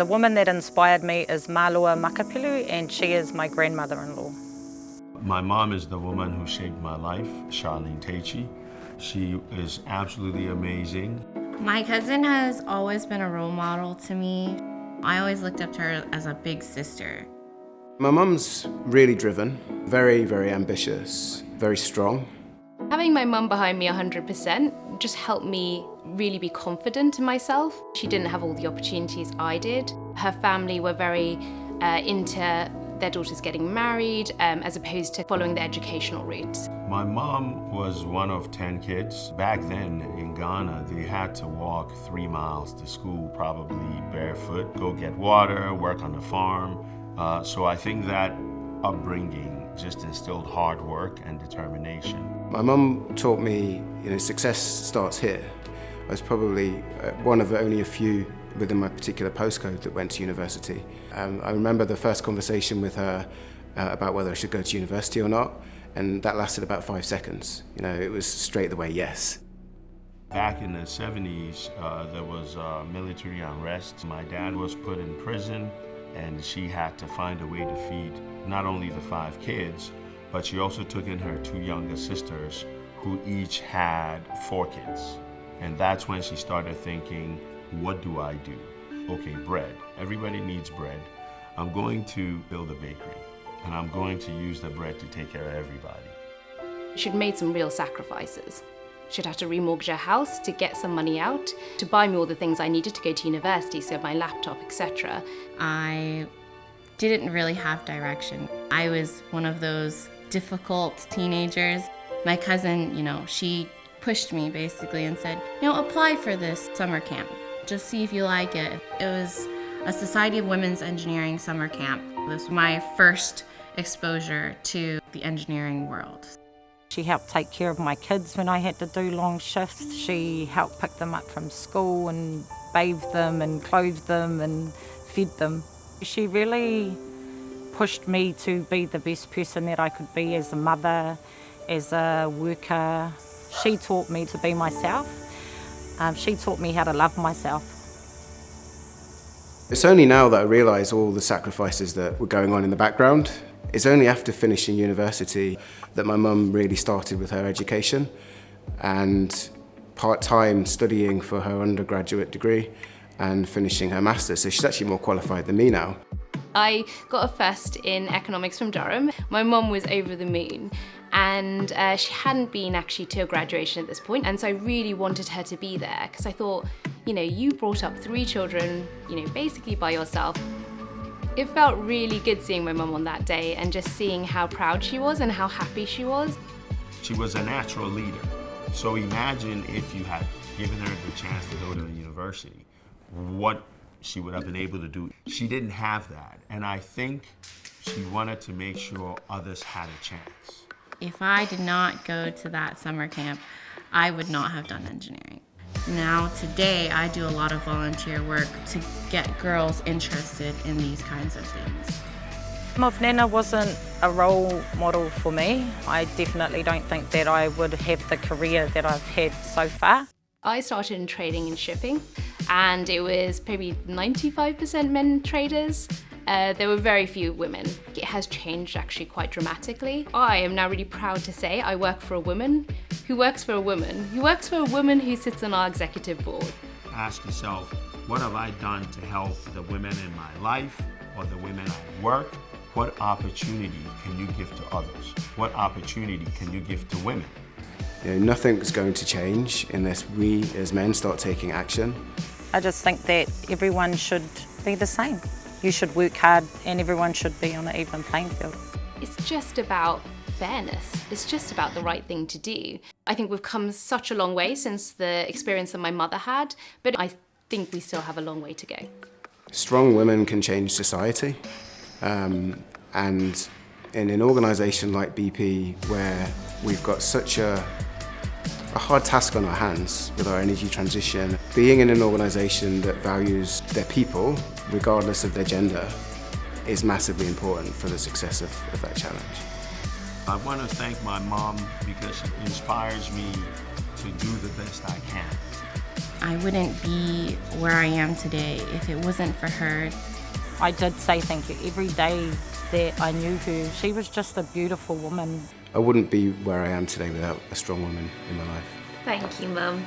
The woman that inspired me is Malua Makapilu, and she is my grandmother-in-law. My mom is the woman who shaped my life, Charlene Teichi. She is absolutely amazing. My cousin has always been a role model to me. I always looked up to her as a big sister. My mum's really driven, very, very ambitious, very strong. Having my mum behind me 100% just helped me really be confident in myself. She didn't have all the opportunities I did. Her family were very into their daughters getting married as opposed to following the educational routes. My mom was one of 10 kids. Back then in Ghana, they had to walk 3 miles to school, probably barefoot, go get water, work on the farm. So I think that upbringing just instilled hard work and determination. My mum taught me, success starts here. I was probably one of only a few within my particular postcode that went to university. I remember the first conversation with her about whether I should go to university or not, and that lasted about 5 seconds. It was straight away yes. Back in the 70s, there was military unrest. My dad was put in prison, and she had to find a way to feed not only the 5 kids, but she also took in her 2 younger sisters who each had 4 kids. And that's when she started thinking, what do I do? Okay, bread. Everybody needs bread. I'm going to build a bakery, and I'm going to use the bread to take care of everybody. She'd made some real sacrifices. She'd had to remortgage her house to get some money out, to buy me all the things I needed to go to university, so my laptop, etc. I didn't really have direction. I was one of those difficult teenagers. My cousin, she pushed me basically and said, apply for this summer camp. Just see if you like it. It was a Society of Women's Engineering summer camp. This was my first exposure to the engineering world. She helped take care of my kids when I had to do long shifts. She helped pick them up from school and bathe them and clothe them and feed them. She really pushed me to be the best person that I could be as a mother, as a worker. She taught me to be myself. She taught me how to love myself. It's only now that I realise all the sacrifices that were going on in the background. It's only after finishing university that my mum really started with her education, and part-time studying for her undergraduate degree and finishing her master's. So she's actually more qualified than me now. I got a first in economics from Durham. My mum was over the moon, and she hadn't been actually to a graduation at this point, and so I really wanted her to be there because I thought, you brought up 3 children, basically by yourself. It felt really good seeing my mum on that day and just seeing how proud she was and how happy she was. She was a natural leader. So imagine if you had given her the chance to go to university, what she would have been able to do. She didn't have that, and I think she wanted to make sure others had a chance. If I did not go to that summer camp, I would not have done engineering. Now, today, I do a lot of volunteer work to get girls interested in these kinds of things. Nana wasn't a role model for me. I definitely don't think that I would have the career that I've had so far. I started in trading and shipping, and it was probably 95% men traders. There were very few women. It has changed actually quite dramatically. I am now really proud to say I work for a woman who works for a woman who works for a woman who sits on our executive board. Ask yourself, what have I done to help the women in my life or the women I work? What opportunity can you give to others? What opportunity can you give to women? Nothing's going to change unless we as men start taking action. I just think that everyone should be the same. You should work hard and everyone should be on an even playing field. It's just about fairness. It's just about the right thing to do. I think we've come such a long way since the experience that my mother had, but I think we still have a long way to go. Strong women can change society, and in an organisation like BP, where we've got such a hard task on our hands with our energy transition, being in an organisation that values their people, regardless of their gender, is massively important for the success of that challenge. I want to thank my mom because she inspires me to do the best I can. I wouldn't be where I am today if it wasn't for her. I did say thank you every day that I knew her. She was just a beautiful woman. I wouldn't be where I am today without a strong woman in my life. Thank you, Mum.